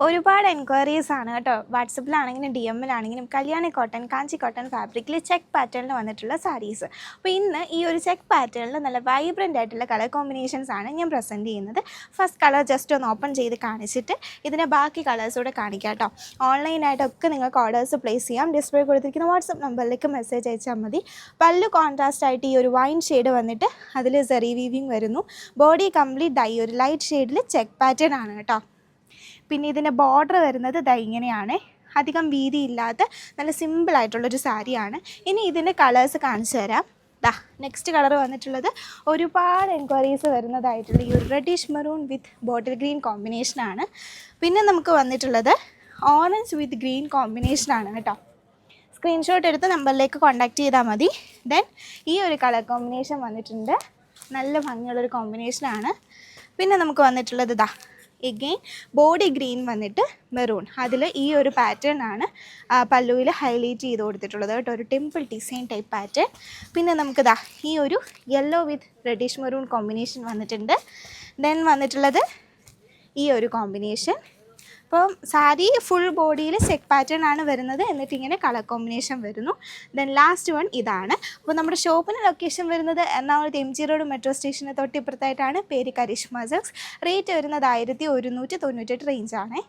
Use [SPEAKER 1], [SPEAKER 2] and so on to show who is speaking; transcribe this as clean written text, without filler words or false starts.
[SPEAKER 1] ഒരുപാട് എൻക്വയറീസ് ആണ് കേട്ടോ. വാട്സപ്പിലാണെങ്കിലും DM-ലാണെങ്കിലും കല്യാണി കോട്ടൺ, കാഞ്ചി കോട്ടൺ ഫാബ്രിക്കിൽ ചെക്ക് പാറ്റേണിൽ വന്നിട്ടുള്ള സാരീസ്. അപ്പോൾ ഇന്ന് ഈ ഒരു ചെക്ക് പാറ്റേണിൽ നല്ല വൈബ്രൻ്റ് ആയിട്ടുള്ള കളർ കോമ്പിനേഷൻസ് ആണ് ഞാൻ പ്രസൻറ്റ് ചെയ്യുന്നത്. ഫസ്റ്റ് കളർ ജസ്റ്റ് ഒന്ന് ഓപ്പൺ ചെയ്ത് കാണിച്ചിട്ട് ഇതിൻ്റെ ബാക്കി കളേഴ്സ് കൂടെ കാണിക്കാം കേട്ടോ. ഓൺലൈനായിട്ടൊക്കെ നിങ്ങൾക്ക് ഓർഡേഴ്സ് പ്ലേസ് ചെയ്യാം. ഡിസ്പ്ലേ കൊടുത്തിരിക്കുന്ന വാട്സപ്പ് നമ്പറിലേക്ക് മെസ്സേജ് അയച്ചാൽ മതി. പല്ലു കോൺട്രാസ്റ്റ് ആയിട്ട് ഈ ഒരു വൈൻ ഷെയ്ഡ് വന്നിട്ട് അതിൽ സെറി വീവിങ് വരുന്നു. ബോഡി കംപ്ലീറ്റ് ഡൈ ഒരു ലൈറ്റ് ഷെയ്ഡിൽ ചെക്ക് പാറ്റേൺ ആണ് കേട്ടോ. പിന്നെ ഇതിൻ്റെ ബോർഡർ വരുന്നത് ഇങ്ങനെയാണ്. അധികം വീതിയില്ലാത്ത നല്ല സിമ്പിളായിട്ടുള്ളൊരു സാരിയാണ്. ഇനി ഇതിൻ്റെ കളേഴ്സ് കാണിച്ചു തരാം. നെക്സ്റ്റ് കളർ വന്നിട്ടുള്ളത് ഒരുപാട് എൻക്വയറീസ് വരുന്നതായിട്ടുള്ള ഈ ഒരു റെഡിഷ് മെറൂൺ വിത്ത് ബോട്ടിൽ ഗ്രീൻ കോമ്പിനേഷനാണ്. പിന്നെ നമുക്ക് വന്നിട്ടുള്ളത് ഓറഞ്ച് വിത്ത് ഗ്രീൻ കോമ്പിനേഷനാണ് കേട്ടോ. സ്ക്രീൻഷോട്ട് എടുത്ത് നമ്പറിലേക്ക് കോൺടാക്റ്റ് ചെയ്താൽ മതി. ദെൻ ഈ ഒരു കളർ കോമ്പിനേഷൻ വന്നിട്ടുണ്ട്. നല്ല ഭംഗിയുള്ളൊരു കോമ്പിനേഷനാണ്. പിന്നെ നമുക്ക് വന്നിട്ടുള്ളത് എഗെയിൻ ബോഡി ഗ്രീൻ വന്നിട്ട് മെറൂൺ, അതിൽ ഈ ഒരു പാറ്റേൺ ആണ് പല്ലുവിൽ ഹൈലൈറ്റ് ചെയ്ത് കൊടുത്തിട്ടുള്ളത് കേട്ടോ, ഒരു ടെമ്പിൾ ഡിസൈൻ ടൈപ്പ് പാറ്റേൺ. പിന്നെ നമുക്ക് ഈ ഒരു യെല്ലോ വിത്ത് റെഡിഷ് മെറൂൺ കോമ്പിനേഷൻ വന്നിട്ടുണ്ട്. ദെൻ വന്നിട്ടുള്ളത് ഈ ഒരു കോമ്പിനേഷൻ. അപ്പം സാരി ഫുൾ ബോഡിയിൽ ചെക്ക് പാറ്റേൺ ആണ് വരുന്നത്, എന്നിട്ട് ഇങ്ങനെ കളർ കോമ്പിനേഷൻ വരുന്നു. ദെൻ ലാസ്റ്റ് വൺ ഇതാണ്. അപ്പോൾ നമ്മുടെ ഷോപ്പിന് ലൊക്കേഷൻ വരുന്നത് എറണാകുളത്ത് MG റോഡ് മെട്രോ സ്റ്റേഷന് തൊട്ടിപ്പുറത്തായിട്ടാണ്. പേര് കരിഷ്മ സിൽക്സ്. റേറ്റ് വരുന്നത് 1198 റേഞ്ചാണേ.